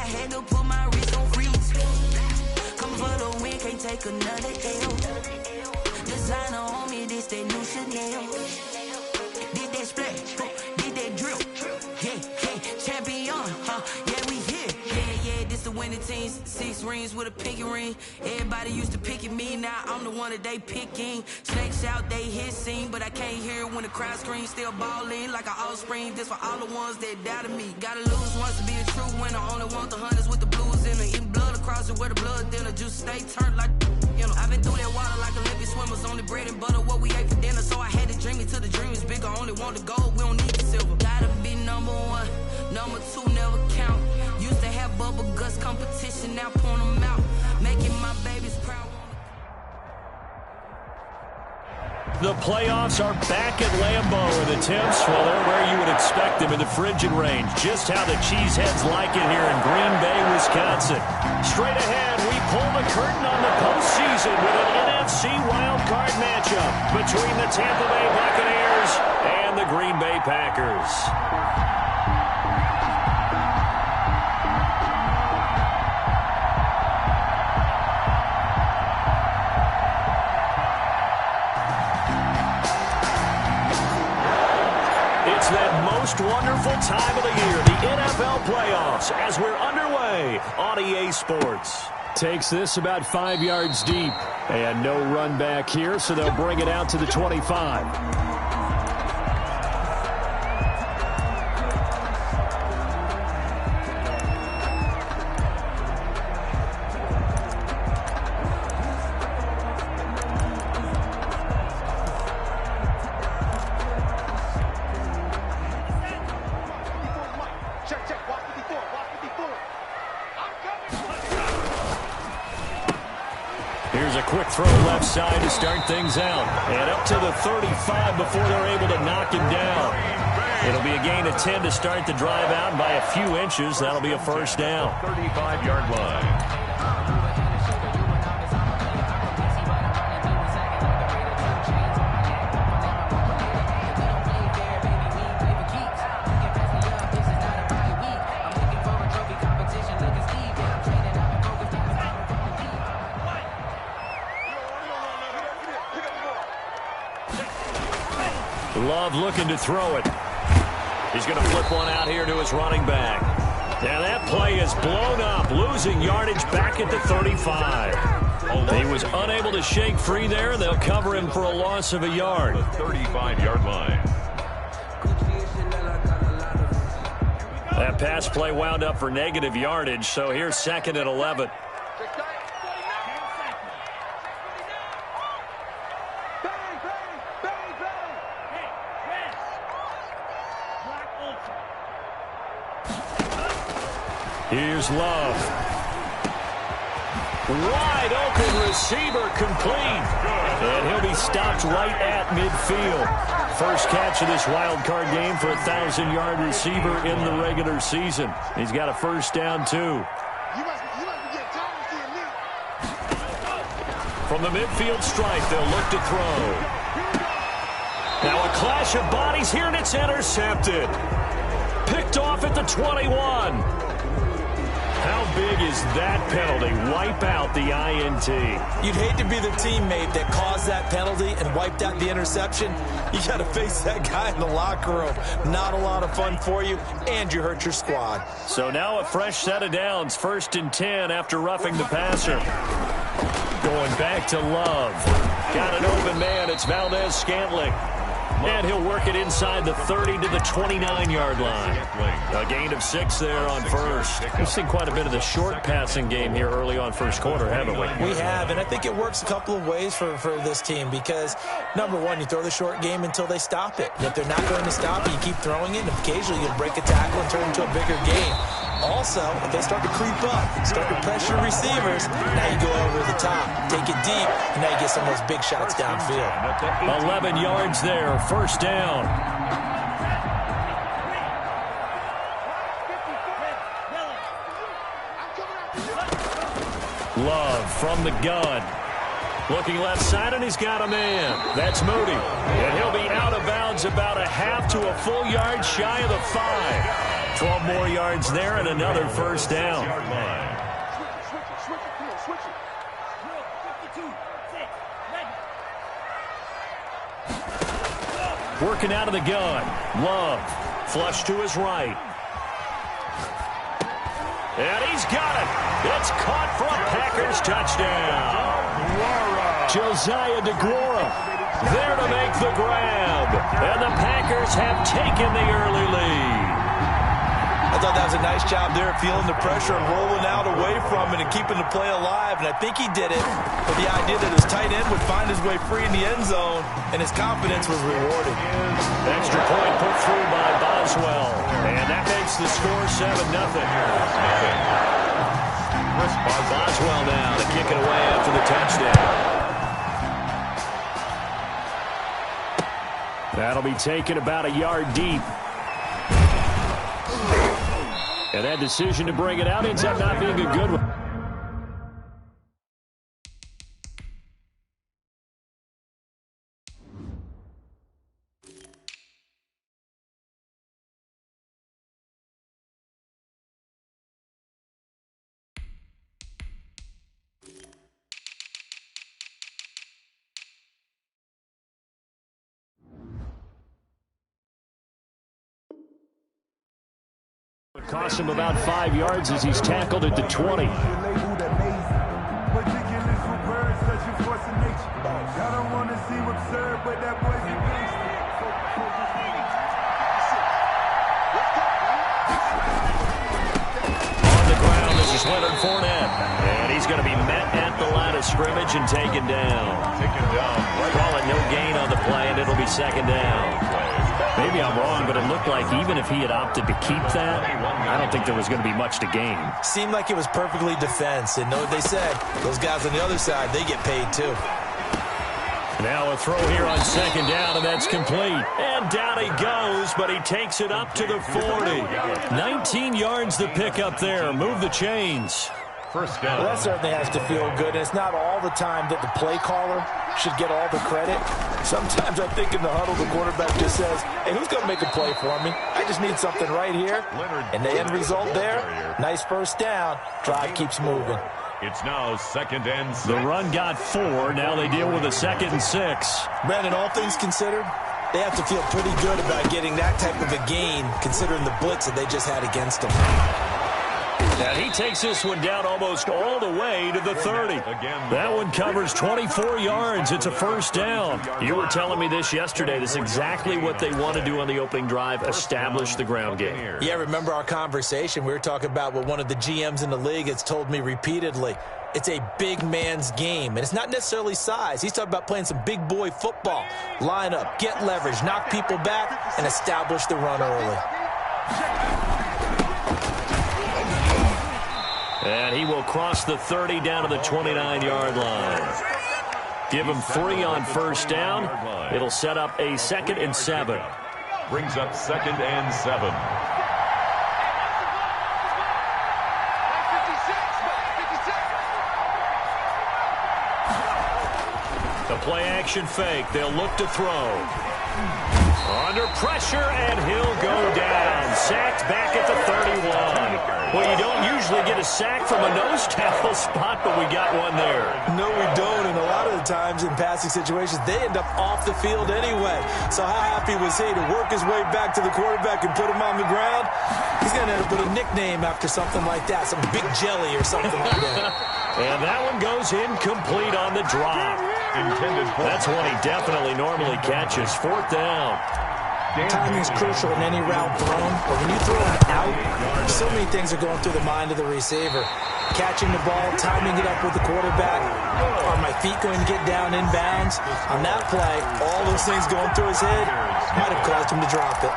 had to put my wrist on freeze. Come for the win, can't take another L. Designer on me, this that new Chanel. Did that splash, did that drill. Yeah, champion, yeah, we here. Yeah, this the winning team. 6 rings with a pinky ring. Everybody used to pick at me, now I'm the one that they picking. Snakes out, they hit scene, but I can't hear it when the crowd screams. Still ballin' like an offspring. This for all the ones that doubted me. Gotta lose once to be a true winner. Only want the hunters with the blues in it. Eating blood across it where the blood dinner. Juice stay turned like, you know. I've been through that water like Olympic swimmers. Only bread and butter, what we ate for dinner. So I had to dream it till the dream is bigger. Only want the gold, we don't need the silver. Gotta be number 1, number 2 never count. Used to have bubble guts competition, now point them out. Making my babies proud. The playoffs are back at Lambeau, and the temps, well, they're where you would expect them in the frigid range. Just how the Cheeseheads like it here in Green Bay, Wisconsin. Straight ahead, we pull the curtain on the postseason with an NFC wildcard matchup between the Tampa Bay Buccaneers and the Green Bay Packers. It's that most wonderful time of the year, the NFL playoffs, as we're underway on EA Sports. Takes this about 5 yards deep, and no run back here, so they'll bring it out to the 25. Here's a quick throw left side to start things out. And up to the 35 before they're able to knock him down. It'll be a gain of 10 to start the drive out. By a few inches, that'll be a first down. 35-yard line. Love looking to throw it. He's going to flip one out here to his running back. Now that play is blown up, losing yardage back at the 35. He was unable to shake free there. They'll cover him for a loss of a yard. 35-yard line. That pass play wound up for negative yardage, so here's 2nd and 11. Here's Love. Wide open receiver complete. And he'll be stopped right at midfield. First catch of this wild card game for a 1,000-yard receiver in the regular season. He's got a first down, too. From the midfield stripe, they'll look to throw. Now a clash of bodies here, and it's intercepted. Picked off at the 21. How big is that penalty? Wipe out the INT. You'd hate to be the teammate that caused that penalty and wiped out the interception. You got to face that guy in the locker room. Not a lot of fun for you, and you hurt your squad. So now a fresh set of downs. 1st and 10 after roughing the passer. Going back to Love. Got an open man. It's Valdez-Scantling. And he'll work it inside the 30 to the 29-yard line. A gain of 6 there on first. We've seen quite a bit of the short passing game here early on first quarter, haven't we? We have, and I think it works a couple of ways for this team because, number one, you throw the short game until they stop it. And if they're not going to stop it, you keep throwing it, and occasionally you break a tackle and turn it into a bigger game. Also, if they start to creep up, start to pressure receivers, now you go over the top, take it deep, and now you get some of those big shots downfield. 11 yards there, first down. Love from the gun. Looking left side, and he's got a man. That's Moody. And he'll be out of bounds about a half to a full yard shy of the 5. 12 more yards there and another first down. Working out of the gun. Love. Flush to his right. And he's got it. It's caught for a Packers touchdown. Josiah DeGuara there to make the grab. And the Packers have taken the early lead. I thought that was a nice job there, feeling the pressure and rolling out away from it and keeping the play alive. And I think he did it with the idea that his tight end would find his way free in the end zone, and his confidence was rewarded. Extra point put through by Boswell. And that makes the score 7-0. Boswell now to kick it away after the touchdown. That'll be taken about a yard deep. And that decision to bring it out ends up not being a good one. It cost him about 5 yards as he's tackled at the 20. Leonard Fournette. And he's going to be met at the line of scrimmage and taken down. Call it no gain on the play, and it'll be second down. Maybe I'm wrong, but it looked like even if he had opted to keep that, I don't think there was going to be much to gain. Seemed like it was perfectly defense. And know what they said? Those guys on the other side, they get paid too. Now a throw here on second down, and that's complete. And down he goes, but he takes it up to the 40. 19 yards to pick up there. Move the chains. First down. Well, that certainly has to feel good. And it's not all the time that the play caller should get all the credit. Sometimes I think in the huddle, the quarterback just says, hey, who's going to make a play for me? I just need something right here. And the end result there, nice first down. Drive keeps moving. It's now 2nd and 6. The run got 4. Now they deal with a 2nd and 6. Brandon, all things considered, they have to feel pretty good about getting that type of a gain, considering the blitz that they just had against them. And he takes this one down almost all the way to the 30. That one covers 24 yards. It's a first down. You were telling me this yesterday. This is exactly what they want to do on the opening drive, establish the ground game. Yeah, remember our conversation? We were talking about what one of the GMs in the league has told me repeatedly. It's a big man's game, and it's not necessarily size. He's talking about playing some big boy football. Line up, get leverage, knock people back, and establish the run early. And he will cross the 30 down to the 29-yard line. Give him 3 on first down. It'll set up a 2nd and 7. Brings up 2nd and 7. The play action fake. They'll look to throw. Under pressure, and he'll go down. Sacked back at the 31. Well, you don't usually get a sack from a nose tackle spot, but we got one there. No, we don't, and a lot of the times in passing situations, they end up off the field anyway. So how happy was he to work his way back to the quarterback and put him on the ground? He's going to end up with a nickname after something like that, some Big Jelly or something like that. And that one goes incomplete on the drop. That's one he definitely normally catches. 4th down. Timing is crucial in any route thrown, but when you throw it out, so many things are going through the mind of the receiver. Catching the ball, timing it up with the quarterback. Are my feet going to get down in bounds? On that play, all those things going through his head might have caused him to drop it.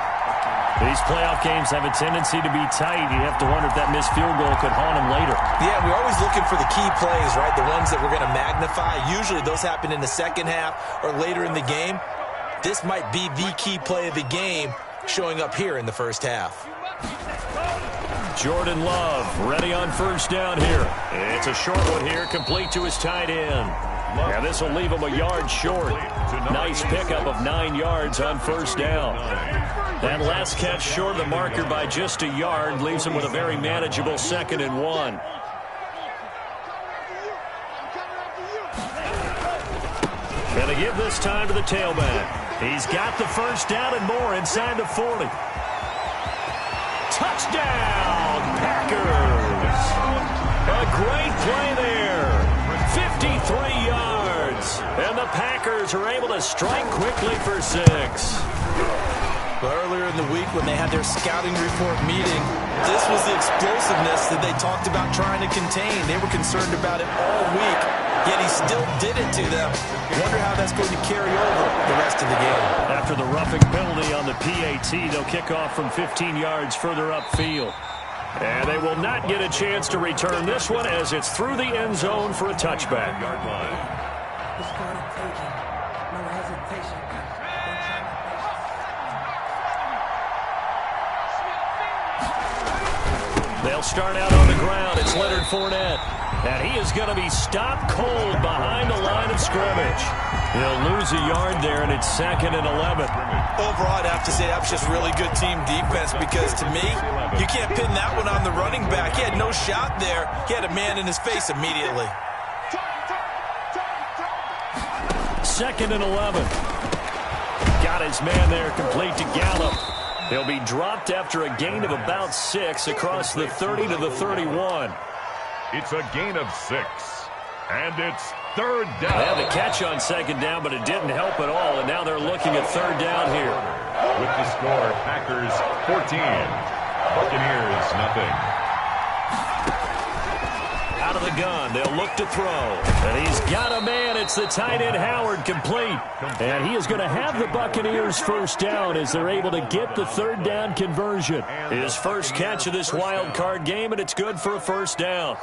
These playoff games have a tendency to be tight. You have to wonder if that missed field goal could haunt him later. Yeah, we're always looking for the key plays, right? The ones that we're going to magnify. Usually those happen in the second half or later in the game. This might be the key play of the game showing up here in the first half. Jordan Love ready on first down here. It's a short one here, complete to his tight end. And this will leave him a yard short. Nice pickup of 9 yards on first down. That last catch short of the marker by just a yard leaves him with a very manageable 2nd and 1. Going to give this time to the tailback. He's got the first down and more inside the 40. Touchdown, Packers! A great play there. 53 yards. And the Packers are able to strike quickly for 6. Well, earlier in the week when they had their scouting report meeting, this was the explosiveness that they talked about trying to contain. They were concerned about it all week, yet he still did it to them. Wonder how that's going to carry over the rest of the game. After the roughing penalty on the PAT, they'll kick off from 15 yards further upfield. And they will not get a chance to return this one as it's through the end zone for a touchback. Yard line. No hesitation. They'll start out on the ground. It's Leonard Fournette. And he is going to be stopped cold behind the line of scrimmage. He'll lose a yard there, and it's 2nd and 11. Overall, I'd have to say that was just really good team defense because, to me, you can't pin that one on the running back. He had no shot there. He had a man in his face immediately. 2nd and 11. Got his man there complete to Gallup. He'll be dropped after a gain of about 6 across the 30 to the 31. It's a gain of 6. And it's 3rd down. They had the catch on 2nd down, but it didn't help at all. And now they're looking at 3rd down here. With the score, Packers 14. Buccaneers nothing. Out of the gun, they'll look to throw. And he's got a man. It's the tight end Howard complete. And he is going to have the Buccaneers first down as they're able to get the 3rd down conversion. His first catch of this wild card game, and it's good for a first down.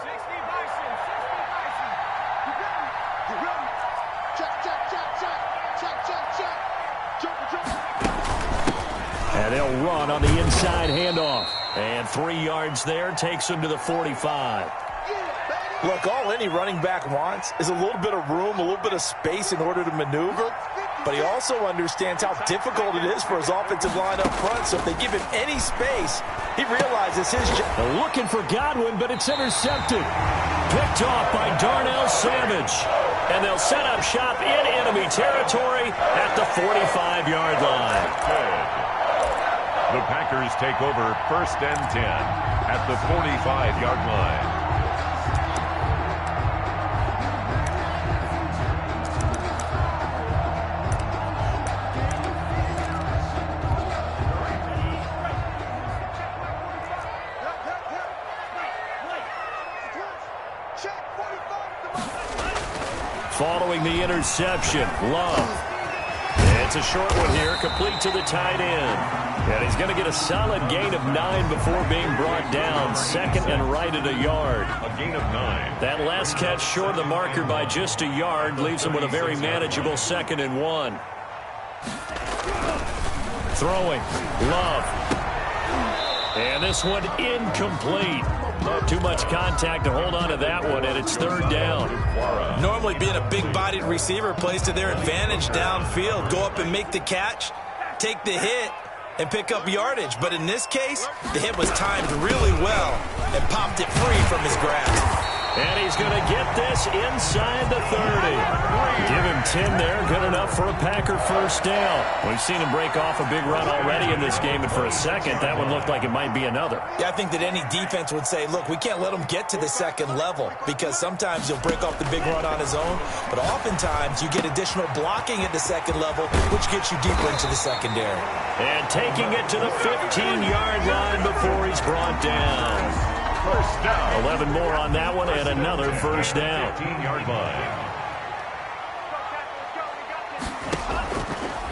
And they'll run on the inside handoff. And 3 yards there takes him to the 45. Look, all any running back wants is a little bit of room, a little bit of space in order to maneuver. But he also understands how difficult it is for his offensive line up front. So if they give him any space, he realizes his job. They're looking for Godwin, but it's intercepted. Picked off by Darnell Savage. And they'll set up shop in enemy territory at the 45-yard line. The Packers take over 1st and 10 at the 45-yard line. Following the interception, Love. It's a short one here, complete to the tight end. And he's going to get a solid gain of 9 before being brought down. 2nd and right at a yard. A gain of 9. That last catch short of the marker by just a yard leaves him with a very manageable 2nd and 1. Throwing, Love. And this one incomplete. Too much contact to hold on to that one, and it's 3rd down. Normally being a big-bodied receiver plays to their advantage downfield. Go up and make the catch, take the hit, and pick up yardage. But in this case, the hit was timed really well and popped it free from his grasp. And he's going to get this inside the 30. Give him 10 there. Good enough for a Packer first down. We've seen him break off a big run already in this game, and for a second, that one looked like it might be another. Yeah, I think that any defense would say, look, we can't let him get to the 2nd level because sometimes he'll break off the big run on his own, but oftentimes you get additional blocking at the 2nd level, which gets you deeper into the secondary. And taking it to the 15-yard line before he's brought down. First down. 11 more on that one and another first down. 15-yard line.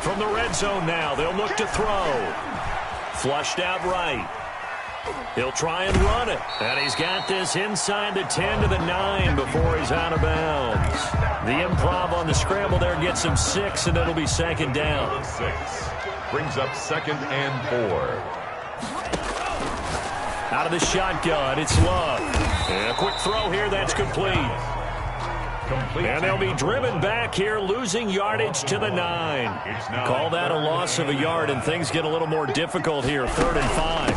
From the red zone now, they'll look to throw. Flushed out right. He'll try and run it. And he's got this inside the 10 to the 9 before he's out of bounds. The improv on the scramble there gets him 6, and it'll be 2nd down. 6. Brings up 2nd and 4. Out of the shotgun, it's Love. And a quick throw here, that's complete. And they'll be driven back here, losing yardage to the 9. Call that a loss of a yard, and things get a little more difficult here. 3rd and 5.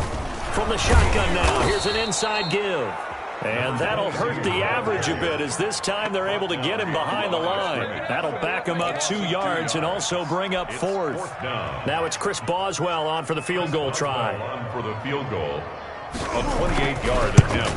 From the shotgun now, here's an inside give. And that'll hurt the average a bit, as this time they're able to get him behind the line. That'll back him up 2 yards and also bring up 4th. Now it's Chris Boswell on for the field goal try. On for the field goal. A 28-yard attempt.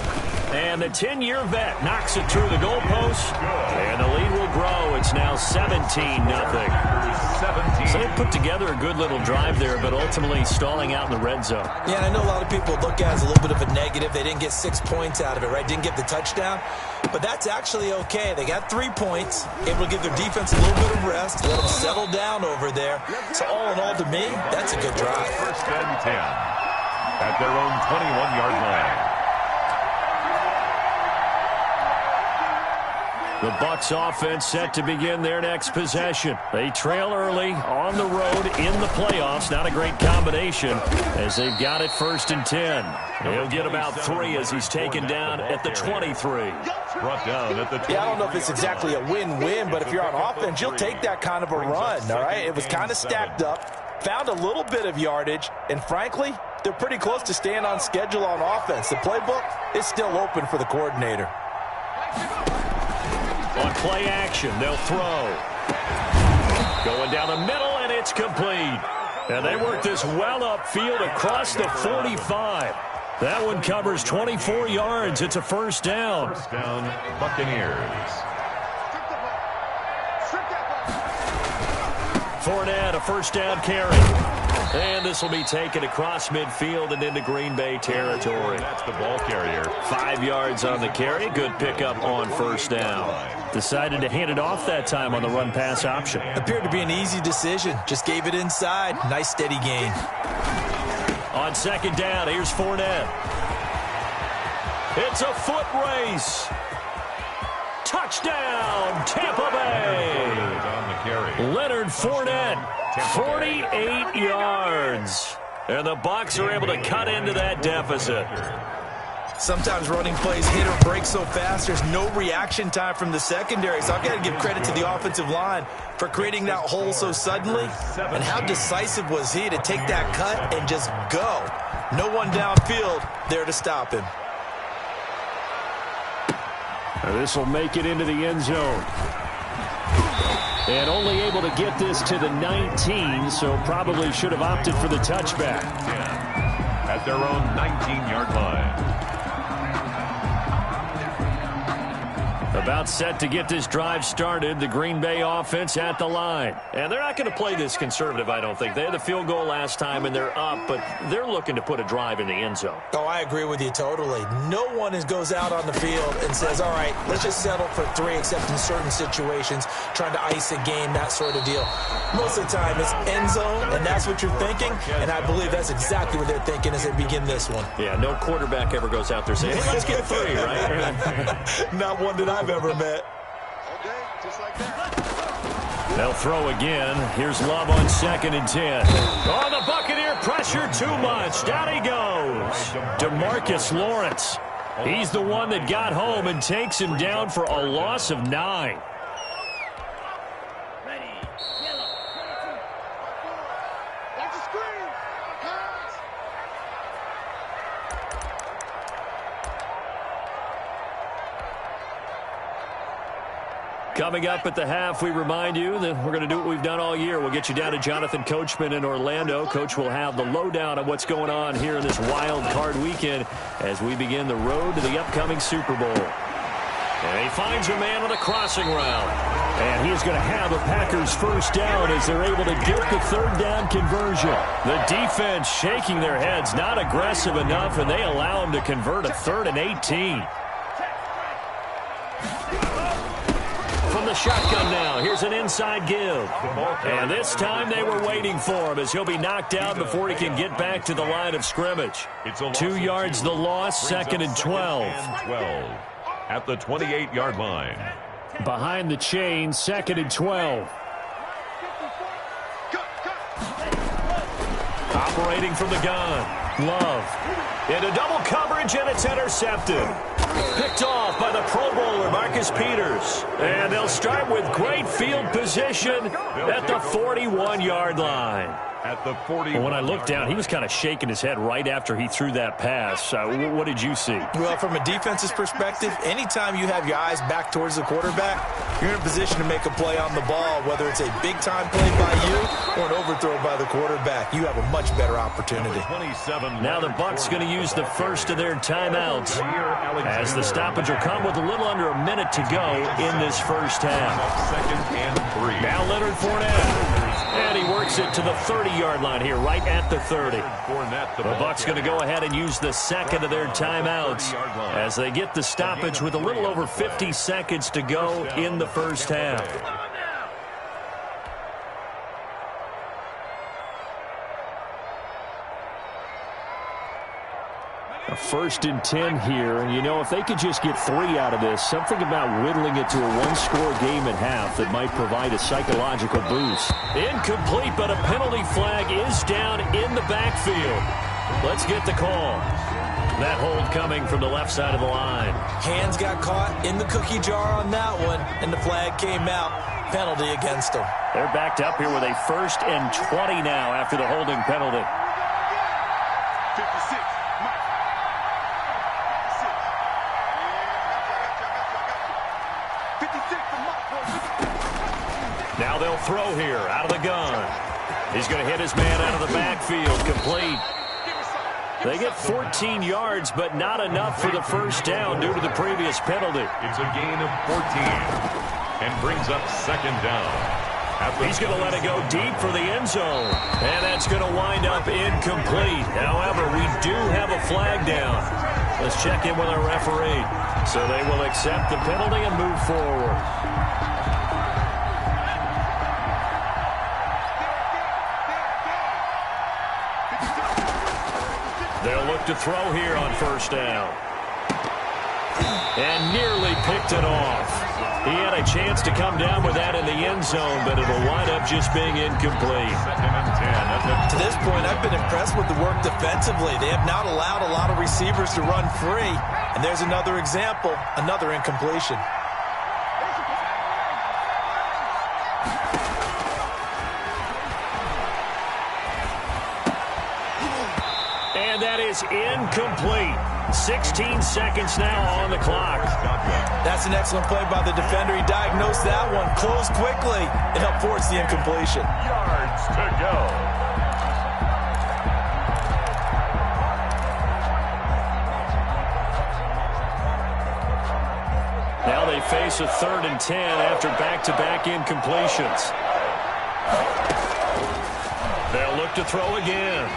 And the 10-year vet knocks it through the goalpost. And the lead will grow. It's now 17-0. So they put together a good little drive there, but ultimately stalling out in the red zone. Yeah, and I know a lot of people look at it as a little bit of a negative. They didn't get 6 points out of it, right? Didn't get the touchdown. But that's actually okay. They got 3 points, able to give their defense a little bit of rest, let them settle down over there. So all in all, to me, that's a good drive. 1st and 10 at their own 21-yard line. The Bucs offense set to begin their next possession. They trail early on the road in the playoffs. Not a great combination as they've got it 1st and 10. He'll get about 3 as he's taken down at the 23. Brought down at the 23. Yeah, I don't know if it's exactly a win-win, but if you're on offense, you'll take that kind of a run, all right? It was kind of stacked up, found a little bit of yardage, and frankly, they're pretty close to staying on schedule on offense. The playbook is still open for the coordinator. On play action, they'll throw. Going down the middle, and it's complete. And they work this well upfield across the 45. That one covers 24 yards. It's a 1st down. 1st down, Buccaneers. Fournette, a 1st down carry. And this will be taken across midfield and into Green Bay territory. That's the ball carrier. 5 yards on the carry. Good pickup on 1st down. Decided to hand it off that time on the run-pass option. Appeared to be an easy decision. Just gave it inside. Nice steady gain. On 2nd down, here's Fournette. It's a foot race. Touchdown, Tampa Bay. On the carry. Leonard Fournette, 48 yards. And the Bucs are able to cut into that deficit. Sometimes running plays hit or break so fast, there's no reaction time from the secondary. So I've got to give credit to the offensive line for creating that hole so suddenly. And how decisive was he to take that cut and just go. No one downfield there to stop him. This will make it into the end zone. And only able to get this to the 19, so probably should have opted for the touchback. At their own 19-yard line. About set to get this drive started. The Green Bay offense at the line. And they're not going to play this conservative, I don't think. They had the field goal last time, and they're up, but they're looking to put a drive in the end zone. Oh, I agree with you totally. No one goes out on the field and says, all right, let's just settle for 3, except in certain situations, trying to ice a game, that sort of deal. Most of the time, it's end zone, and that's what you're thinking, and I believe that's exactly what they're thinking as they begin this one. Yeah, no quarterback ever goes out there saying, hey, let's get 3, right? Not one that I've ever met. Okay, just like that. They'll throw again. Here's Love on 2nd and 10. Oh, the Buccaneer pressure too much. Down he goes. DeMarcus Lawrence. He's the one that got home and takes him down for a loss of 9. Coming up at the half, we remind you that we're going to do what we've done all year. We'll get you down to Jonathan Coachman in Orlando. Coach will have the lowdown on what's going on here in this wild card weekend as we begin the road to the upcoming Super Bowl. And he finds a man on a crossing route. And he's going to have a Packers 1st down as they're able to get the 3rd down conversion. The defense shaking their heads, not aggressive enough, and they allow him to convert a 3rd and 18. From the shotgun now, here's an inside give. And this time they were waiting for him as he'll be knocked out before he can get back to the line of scrimmage. 2 yards the loss, 2nd and 12. At the 28-yard line. Behind the chain, 2nd and 12. Operating from the gun. Love. Into double coverage, and it's intercepted. Picked off by the Pro Bowler, Marcus Peters. And they'll start with great field position at the 41-yard line. At the 40. When I looked down, he was kind of shaking his head right after he threw that pass. What did you see? Well, from a defense's perspective, anytime you have your eyes back towards the quarterback, you're in a position to make a play on the ball, whether it's a big-time play by you or an overthrow by the quarterback. You have a much better opportunity. 27. Now the Bucs going to use the first of their timeouts, as the stoppage will come with a little under a minute to go in this first half. Second and 3. Now Leonard Fournette. And he works it to the 30-yard line here, right at the 30. The Bucs going to go ahead and use the second of their timeouts as they get the stoppage with a little over 50 seconds to go in the first half. A 1st and 10 here, and you know, if they could just get 3 out of this, something about whittling it to a one-score game at half that might provide a psychological boost. Incomplete, but a penalty flag is down in the backfield. Let's get the call. That hold coming from the left side of the line. Hands got caught in the cookie jar on that one, and the flag came out. Penalty against them. They're backed up here with a 1st and 20 now after the holding penalty. 56. Now they'll throw here out of the gun. He's going to hit his man out of the backfield. Complete. They get 14 yards, but not enough for the first down due to the previous penalty. It's a gain of 14 and brings up second down. He's going to let it go deep for the end zone. And that's going to wind up incomplete. However, we do have a flag down. Let's check in with our referee. So they will accept the penalty and move forward. They'll look to throw here on first down. And nearly picked it off. He had a chance to come down with that in the end zone, but it'll wind up just being incomplete. To this point, I've been impressed with the work defensively. They have not allowed a lot of receivers to run free. And there's another example, another incompletion. And that is incomplete. 16 seconds now on the clock. That's an excellent play by the defender. He diagnosed that one, closed quickly, and helped force the incompletion. Yards to go. Now they face a 3rd and 10 after back-to-back incompletions. They'll look to throw again.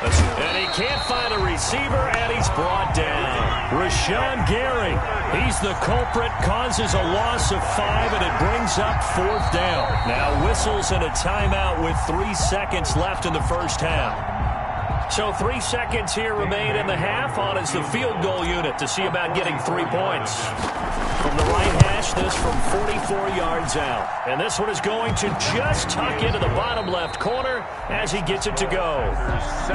And he can't find a receiver, and he's brought down. Rashawn Gary, he's the culprit, causes a loss of 5, and it brings up 4th down. Now whistles and a timeout with 3 seconds left in the first half. So 3 seconds here remain in the half. On is the field goal unit to see about getting 3 points. From the right hash, this from 44 yards out. And this one is going to just tuck into the bottom left corner as he gets it to go.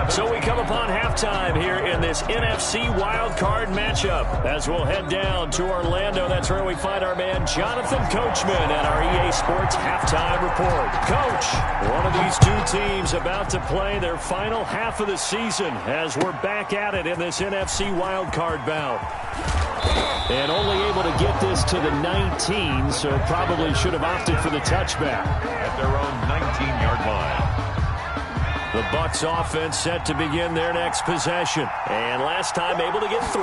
So we come upon halftime here in this NFC wildcard matchup. As we'll head down to Orlando, that's where we find our man Jonathan Coachman at our EA Sports Halftime Report. Coach, one of these two teams about to play their final half of the season as we're back at it in this NFC wildcard bout. And only able to get this to the 19, so probably should have opted for the touchback. At their own 19-yard line. The Bucs offense set to begin their next possession. And last time able to get 3.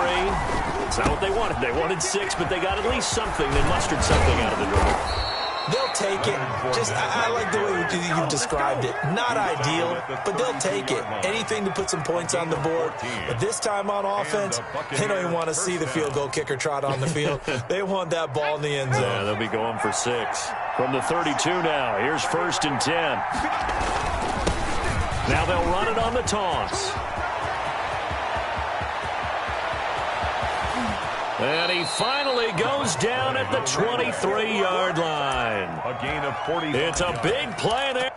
It's not what they wanted. They wanted 6, but they got at least something. They mustered something out of the drive. They'll take it. I like the way you've described it. Not ideal, but they'll take it. Anything to put some points on the board. But this time on offense, they don't even want to see the field goal kicker trot on the field. They want that ball in the end zone. Yeah, they'll be going for 6. From the 32 now, here's 1st and 10. Now they'll run it on the toss. And he finally goes down at the 23-yard line. A gain of 40. It's a big play there.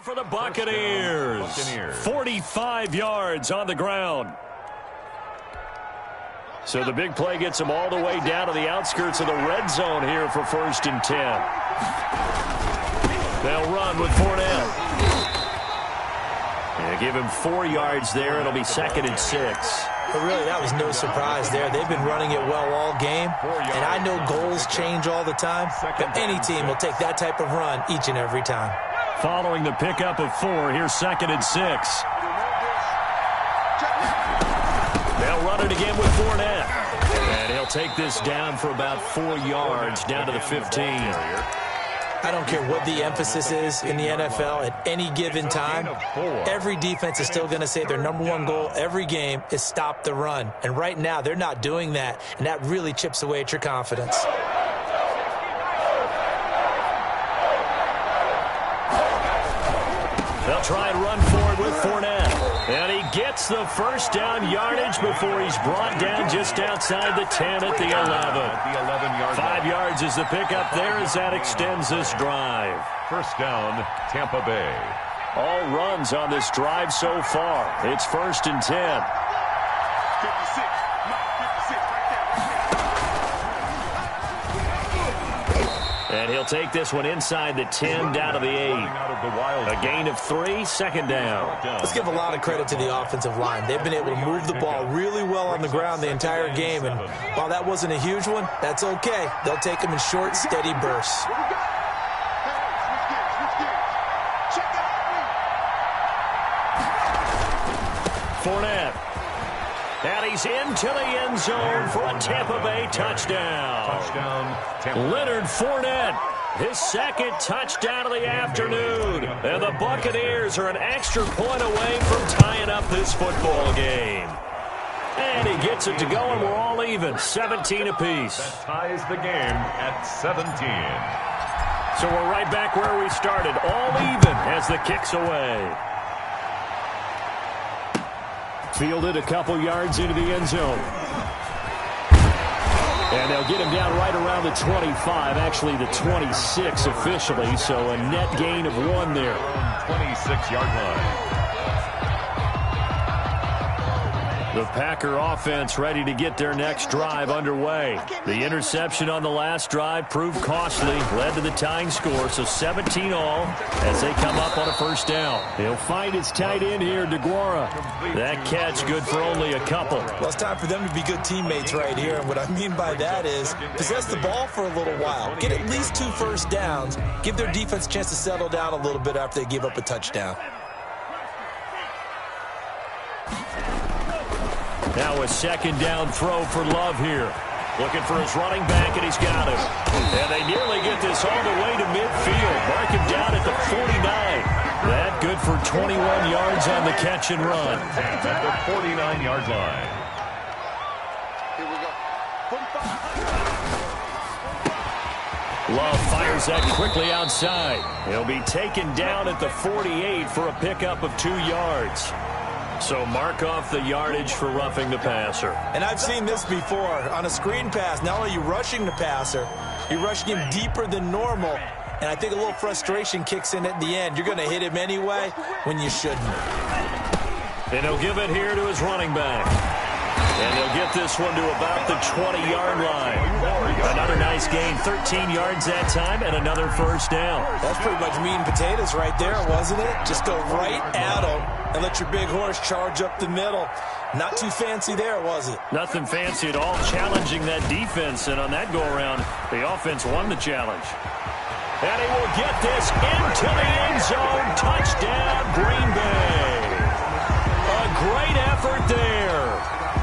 For the Buccaneers. 45 yards on the ground. So the big play gets them all the way down to the outskirts of the red zone here for 1st and 10. They'll run with Fournette. And give him 4 yards there. It'll be 2nd and 6. But really, that was no surprise there. They've been running it well all game. And I know goals change all the time, but any team will take that type of run each and every time. Following the pickup of 4, here's 2nd and 6. They'll run it again with Fournette. And he'll take this down for about 4 yards down to the 15. I don't care what the emphasis is in the NFL at any given time. Every defense is still going to say their #1 goal every game is stop the run. And right now, they're not doing that, and that really chips away at your confidence. They'll try and run for it with Fournette. And he gets the first down yardage before he's brought down just outside the 10 at the 11. 5 yards is the pickup there as that extends this drive. 1st down, Tampa Bay. All runs on this drive so far. It's 1st and 10. 56. And he'll take this one inside the 10 down to the 8. A gain of 3, 2nd down. Let's give a lot of credit to the offensive line. They've been able to move the ball really well on the ground the entire game. And while that wasn't a huge one, that's okay. They'll take them in short, steady bursts. Fournette. And he's into the end zone for a Tampa Bay touchdown. Leonard Fournette, his 2nd touchdown of the afternoon. And the Buccaneers are an extra point away from tying up this football game. And he gets it to go, and we're all even, 17 apiece. That ties the game at 17. So we're right back where we started, all even as the kick's away. Fielded a couple yards into the end zone. And they'll get him down right around the 25, actually the 26 officially, so a net gain of 1 there. 26-yard line. The Packer offense ready to get their next drive underway. The interception on the last drive proved costly, led to the tying score, so 17 all as they come up on a 1st down. He'll find his tight end here, DeGuara. That catch good for only a couple. Well, it's time for them to be good teammates right here, and what I mean by that is possess the ball for a little while. Get at least 2 first downs. Give their defense a chance to settle down a little bit after they give up a touchdown. Now a 2nd down throw for Love here. Looking for his running back, and he's got him. And they nearly get this all the way to midfield. Mark him down at the 49. That good for 21 yards on the catch and run. At the 49-yard line. Here we go. 45. Love fires that quickly outside. He'll be taken down at the 48 for a pickup of 2 yards. So mark off the yardage for roughing the passer. And I've seen this before. On a screen pass, not only are you rushing the passer, you're rushing him deeper than normal. And I think a little frustration kicks in at the end. You're going to hit him anyway when you shouldn't. And he'll give it here to his running back. And he'll get this one to about the 20-yard line. Another nice gain, 13 yards that time, and another 1st down. That's pretty much meat and potatoes right there, wasn't it? Just go right at him and let your big horse charge up the middle. Not too fancy there, was it? Nothing fancy at all, challenging that defense. And on that go-around, the offense won the challenge. And he will get this into the end zone. Touchdown, Green Bay. A great effort there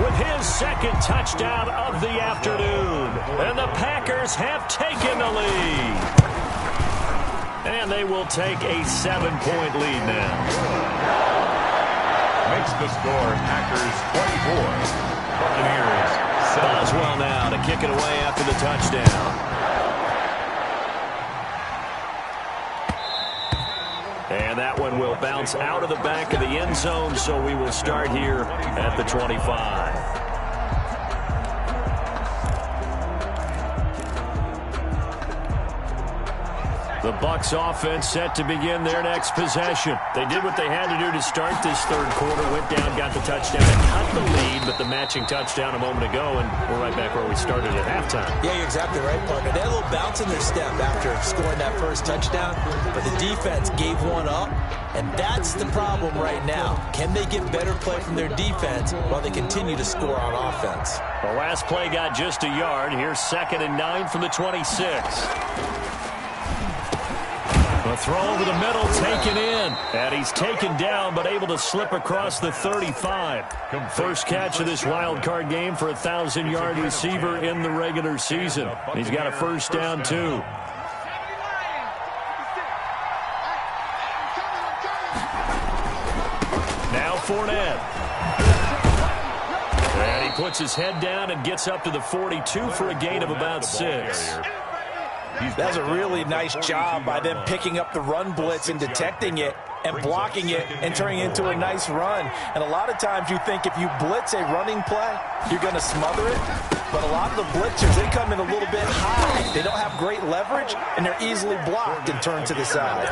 with his 2nd touchdown of the afternoon. And the Packers have taken the lead. And they will take a 7-point lead now. Makes the score Packers 24. Buccaneers 7. Boswell now to kick it away after the touchdown. And that one will bounce out of the back of the end zone, so we will start here at the 25. The Bucs offense set to begin their next possession. They did what they had to do to start this third quarter. Went down, got the touchdown, and cut the lead, but the matching touchdown a moment ago, and we're right back where we started at halftime. Yeah, you're exactly right, partner. They had a little bounce in their step after scoring that first touchdown, but the defense gave one up, and that's the problem right now. Can they get better play from their defense while they continue to score on offense? The last play got just a yard. Here's 2nd and 9 from the 26. The throw over the middle, taken in. And he's taken down, but able to slip across the 35. First catch of this wild card game for a 1,000-yard receiver in the regular season. He's got a first down, too. Now Fournette. And he puts his head down and gets up to the 42 for a gain of about 6. That's a really nice job by them picking up the run blitz and detecting it and blocking it and turning it into a nice run. And a lot of times you think if you blitz a running play, you're going to smother it. But a lot of the blitzers, they come in a little bit high. They don't have great leverage, and they're easily blocked and turned to the side.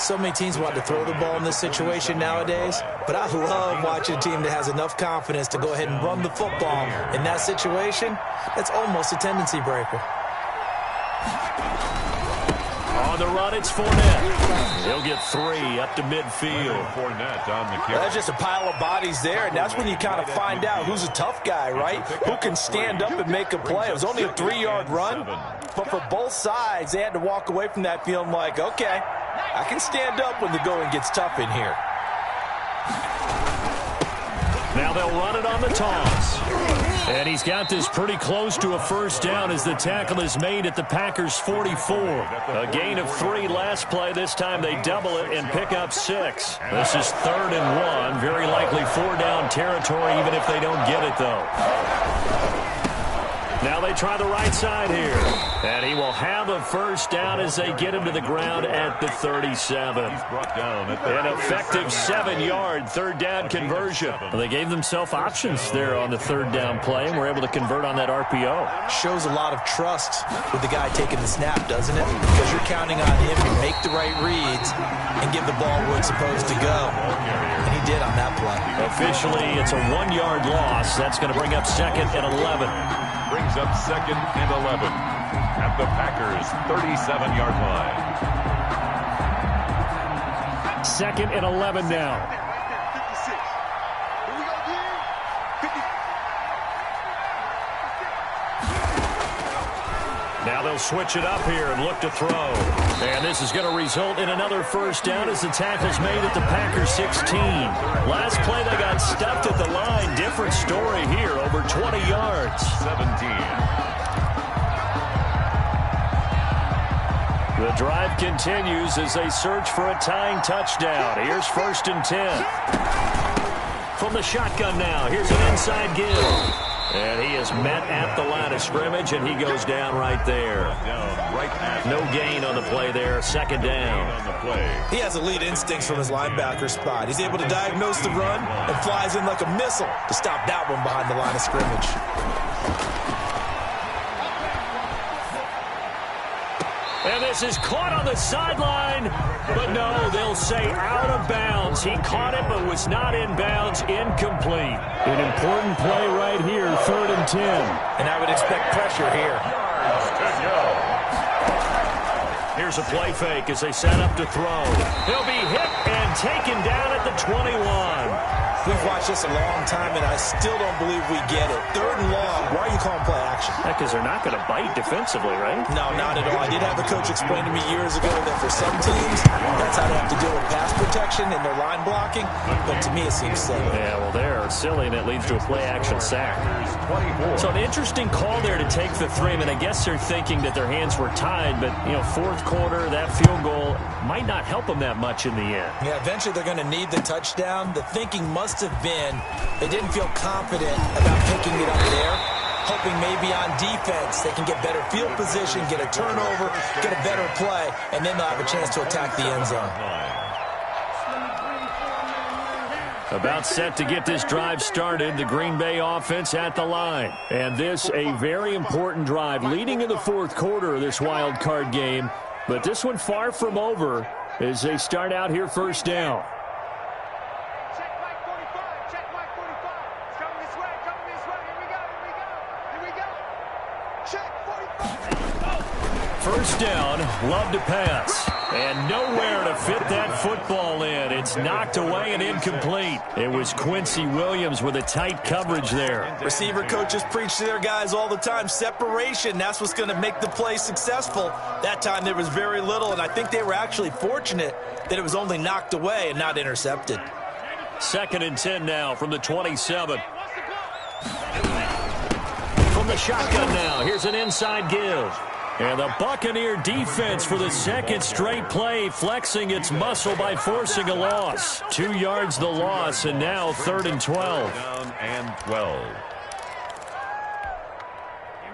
So many teams want to throw the ball in this situation nowadays, but I love watching a team that has enough confidence to go ahead and run the football. In that situation, that's almost a tendency breaker. On the run, it's Fournette. He'll get 3 up to midfield. Fournette on the kick. That's just a pile of bodies there, and that's when you kind of find out who's a tough guy, right? Who can stand up and make a play. It was only a 3-yard run, but for both sides, they had to walk away from that feeling like, okay, I can stand up when the going gets tough in here. Now they'll run it on the toss. And he's got this pretty close to a first down as the tackle is made at the Packers' 44. A gain of 3 last play. This time they double it and pick up 6. This is 3rd and 1. Very likely 4-down territory even if they don't get it, though. Now they try the right side here. And he will have a first down as they get him to the ground at the 37. An effective 7-yard 3rd down conversion. Well, they gave themselves options there on the 3rd down play and were able to convert on that RPO. Shows a lot of trust with the guy taking the snap, doesn't it? Because you're counting on him to make the right reads and give the ball where it's supposed to go. And he did on that play. Officially, it's a 1-yard loss. That's going to bring up 2nd and 11. Brings up 2nd and 11 at the Packers' 37-yard line. 2nd and 11 now. Now they'll switch it up here and look to throw. And this is going to result in another first down as the tackle's made at the Packers' 16. Last play they got stuffed at the line. Different story here, over 20 yards. 17. The drive continues as they search for a tying touchdown. Here's 1st and 10. From the shotgun now, here's an inside give. And he is met at the line of scrimmage, and he goes down right there. No gain on the play there. 2nd down. He has elite instincts from his linebacker spot. He's able to diagnose the run and flies in like a missile to stop that one behind the line of scrimmage. And this is caught on the sideline, but no, they'll say out of bounds. He caught it, but was not in bounds. Incomplete. An important play right here, 3rd and 10. And I would expect pressure here. Here's a play fake as they set up to throw. He'll be hit and taken down at the 21. We've watched this a long time, and I still don't believe we get it. 3rd and long. Why are you calling play action? Because they're not going to bite defensively, right? No, not at all. I did have a coach explain to me years ago that for some teams, that's how they have to deal with pass protection and their line blocking. But to me, it seems silly. Yeah, well, they're silly, and it leads to a play-action sack. So an interesting call there to take the 3. I mean, I guess they're thinking that their hands were tied, but, you know, 4th quarter, that field goal might not help them that much in the end. Yeah, eventually they're going to need the touchdown. The thinking must have been they didn't feel confident about picking it up there, hoping maybe on defense they can get better field position, get a turnover, get a better play, and then they'll have a chance to attack the end zone. About set to get this drive started, the Green Bay offense at the line. And this a very important drive leading in the 4th quarter of this wild card game. But this one far from over as they start out here first down. Check Mike 45. Check Mike 45. It's coming this way. Coming this way. Here we go. Check 45. First down, Love to pass. And nowhere to fit that football in. It's knocked away and incomplete. It was Quincy Williams with a tight coverage there. Receiver coaches preach to their guys all the time. Separation, that's what's going to make the play successful. That time there was very little, and I think they were actually fortunate that it was only knocked away and not intercepted. 2nd and 10 now from the 27. From the shotgun now, here's an inside give. And the Buccaneer defense for the second straight play, flexing its muscle by forcing a loss. 2 yards the loss, and now 3rd and 12. Down and 12.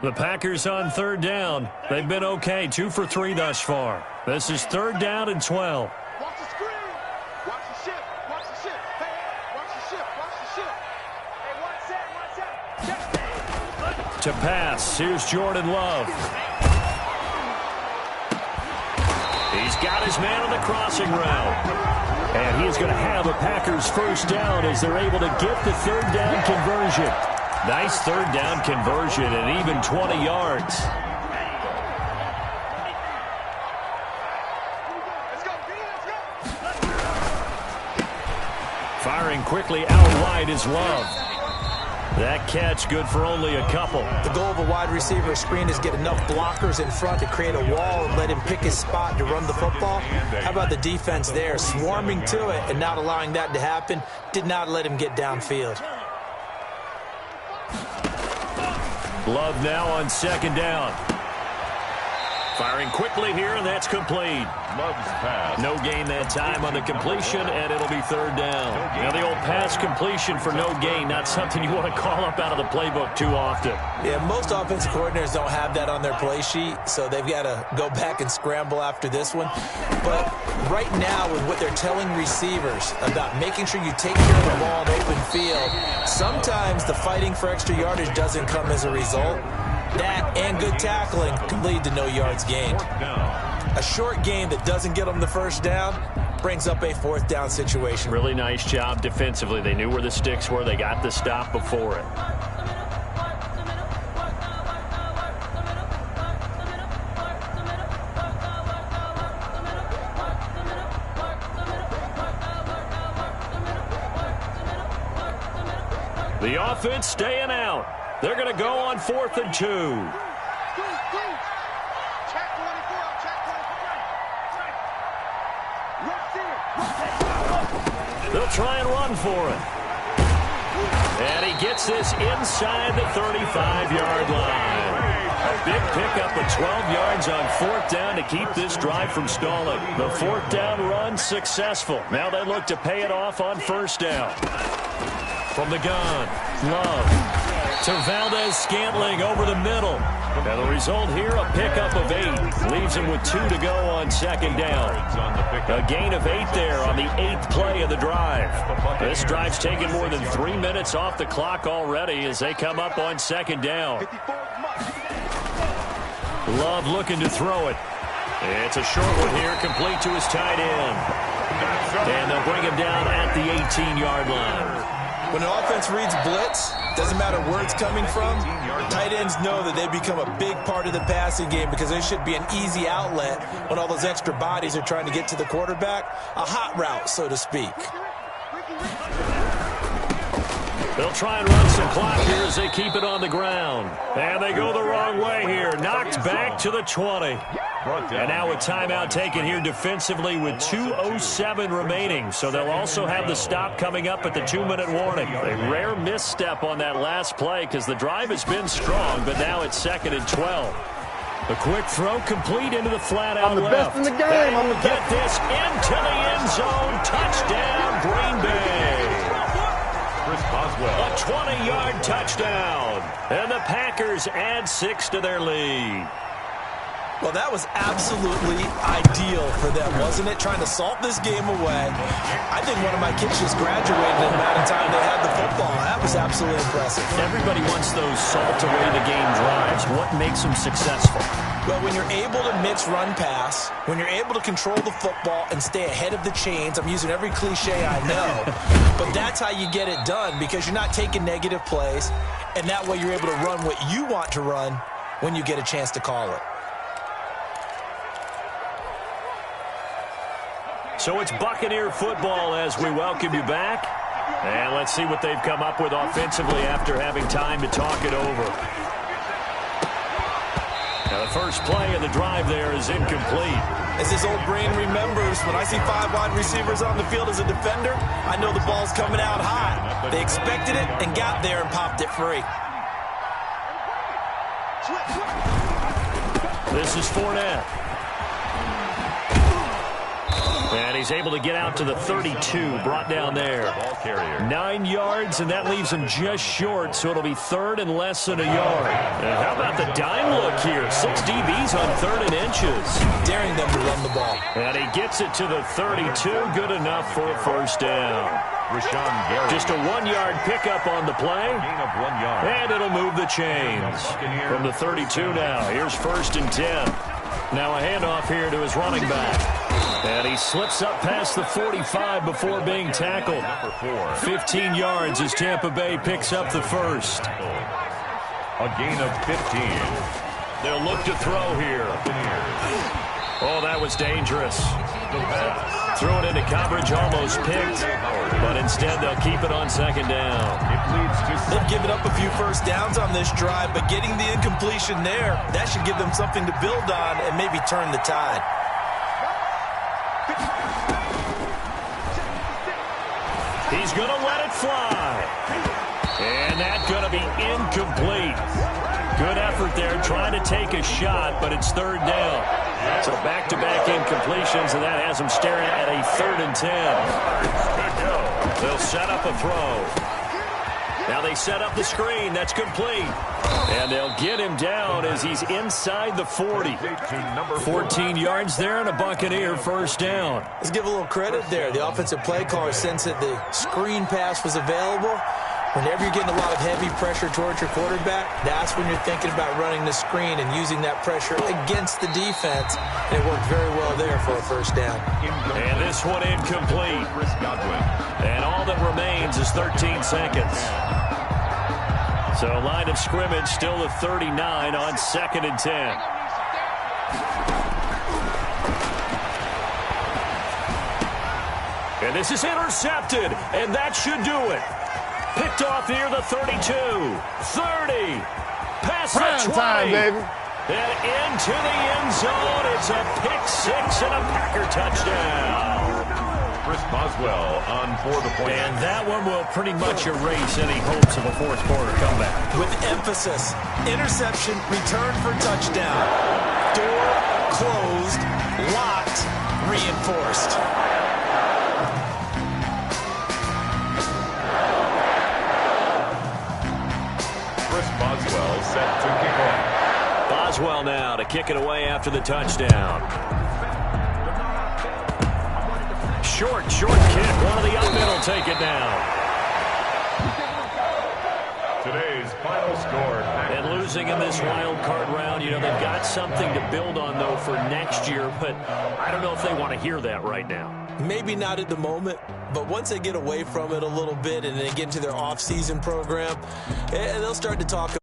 The Packers on 3rd down. They've been okay, 2 for 3 thus far. This is 3rd down and 12. Watch the screen. Watch the shift. Watch the shift. Hey, watch the shift. Watch the shift. Hey, one set. To pass, here's Jordan Love. He's got his man on the crossing route. And he is going to have a Packers first down as they're able to get the 3rd down conversion. Nice 3rd down conversion and even 20 yards. Let's go. Let's go. Firing quickly out wide is Love. That catch good for only a couple. The goal of a wide receiver screen is get enough blockers in front to create a wall and let him pick his spot to run the football. How about the defense there, swarming to it and not allowing that to happen? Did not let him get downfield. Love now on 2nd down. Firing quickly here, and that's complete. Love's pass. No gain that time on the completion, and it'll be 3rd down. Now the old pass completion for no gain, not something you want to call up out of the playbook too often. Yeah, most offensive coordinators don't have that on their play sheet, so they've got to go back and scramble after this one. But right now, with what they're telling receivers about making sure you take care of the ball in open field, sometimes the fighting for extra yardage doesn't come as a result. That and good tackling can lead to no yards gained. A short game that doesn't get them the first down brings up a 4th down situation. Really nice job defensively. They knew where the sticks were. They got the stop before it. The offense staying out. They're going to go on 4th and 2. Check 24. Check 24. They'll try and run for it. And he gets this inside the 35-yard line. A big pickup of 12 yards on 4th down to keep this drive from stalling. The 4th down run successful. Now they look to pay it off on 1st down. From the gun, Love to Valdez-Scantling over the middle. And the result here, a pickup of 8. Leaves him with 2 to go on 2nd down. A gain of 8 there on the 8th play of the drive. This drive's taken more than 3 minutes off the clock already as they come up on 2nd down. Love looking to throw it. It's a short one here, complete to his tight end. And they'll bring him down at the 18-yard line. When an offense reads blitz, doesn't matter where it's coming from, tight ends know that they become a big part of the passing game because there should be an easy outlet when all those extra bodies are trying to get to the quarterback. A hot route, so to speak. They'll try and run some clock here as they keep it on the ground. And they go the wrong way here. Knocked back to the 20. And now a timeout taken here defensively with 2:07 remaining. So they'll also have the stop coming up at the 2-minute warning. A rare misstep on that last play because the drive has been strong, but now it's 2nd and 12. A quick throw complete into the flat out left. I'm the best in the game. I'm the Get this into the end zone. Touchdown, Green Bay. Chris Boswell. A 20-yard touchdown. And the Packers add 6 to their lead. Well, that was absolutely ideal for them, wasn't it? Trying to salt this game away. I think one of my kids just graduated in the amount of time they had the football. That was absolutely impressive. Everybody wants those salt away the game drives. What makes them successful? Well, when you're able to mix run-pass, when you're able to control the football and stay ahead of the chains, I'm using every cliche I know, but that's how you get it done because you're not taking negative plays, and that way you're able to run what you want to run when you get a chance to call it. So it's Buccaneer football as we welcome you back. And let's see what they've come up with offensively after having time to talk it over. Now the first play of the drive there is incomplete. As this old brain remembers, when I see 5 wide receivers on the field as a defender, I know the ball's coming out high. They expected it and got there and popped it free. This is Fournette. And he's able to get out to the 32, brought down there. Ball carrier. 9 yards, and that leaves him just short, so it'll be third and less than a yard. And how about the dime look here? 6 DBs on 3rd and inches. Daring them to run the ball. And he gets it to the 32, good enough for a first down. Rashawn Gary. Just a 1-yard pickup on the play. Gain of 1 yard. And it'll move the chains. From the 32 now, here's 1st and 10. Now a handoff here to his running back. And he slips up past the 45 before being tackled. 15 yards as Tampa Bay picks up the first. A gain of 15. They'll look to throw here. Oh, that was dangerous. Threw it into coverage, almost picked. But instead, they'll keep it on 2nd down. They've given up a few first downs on this drive, but getting the incompletion there, that should give them something to build on and maybe turn the tide. He's going to let it fly. And that's going to be incomplete. Good effort there trying to take a shot, but it's 3rd down. So back-to-back incompletions, and that has them staring at a 3rd and 10. They'll set up a throw. Now they set up the screen. That's complete. And they'll get him down as he's inside the 40. 14 yards there and a Buccaneer first down. Let's give a little credit there. The offensive play caller sensed that the screen pass was available. Whenever you're getting a lot of heavy pressure towards your quarterback, that's when you're thinking about running the screen and using that pressure against the defense. And it worked very well there for a first down. And this one incomplete. And all that remains is 13 seconds. So line of scrimmage still at 39 on 2nd and 10. And this is intercepted, and that should do it. Picked off near the 32, 30, past the 20. Time, baby. And into the end zone. It's a pick 6 and a Packer touchdown. Chris Boswell on for the point. And that one will pretty much erase any hopes of a 4th quarter comeback. With emphasis, interception, return for touchdown. Door closed, locked, reinforced. Chris Boswell set to kick off. Boswell now to kick it away after the touchdown. Short kick. One of the up middle take it down. Today's final score. And losing in this wild card round, you know, they've got something to build on, though, for next year. But I don't know if they want to hear that right now. Maybe not at the moment, but once they get away from it a little bit and they get into their off-season program, they'll start to talk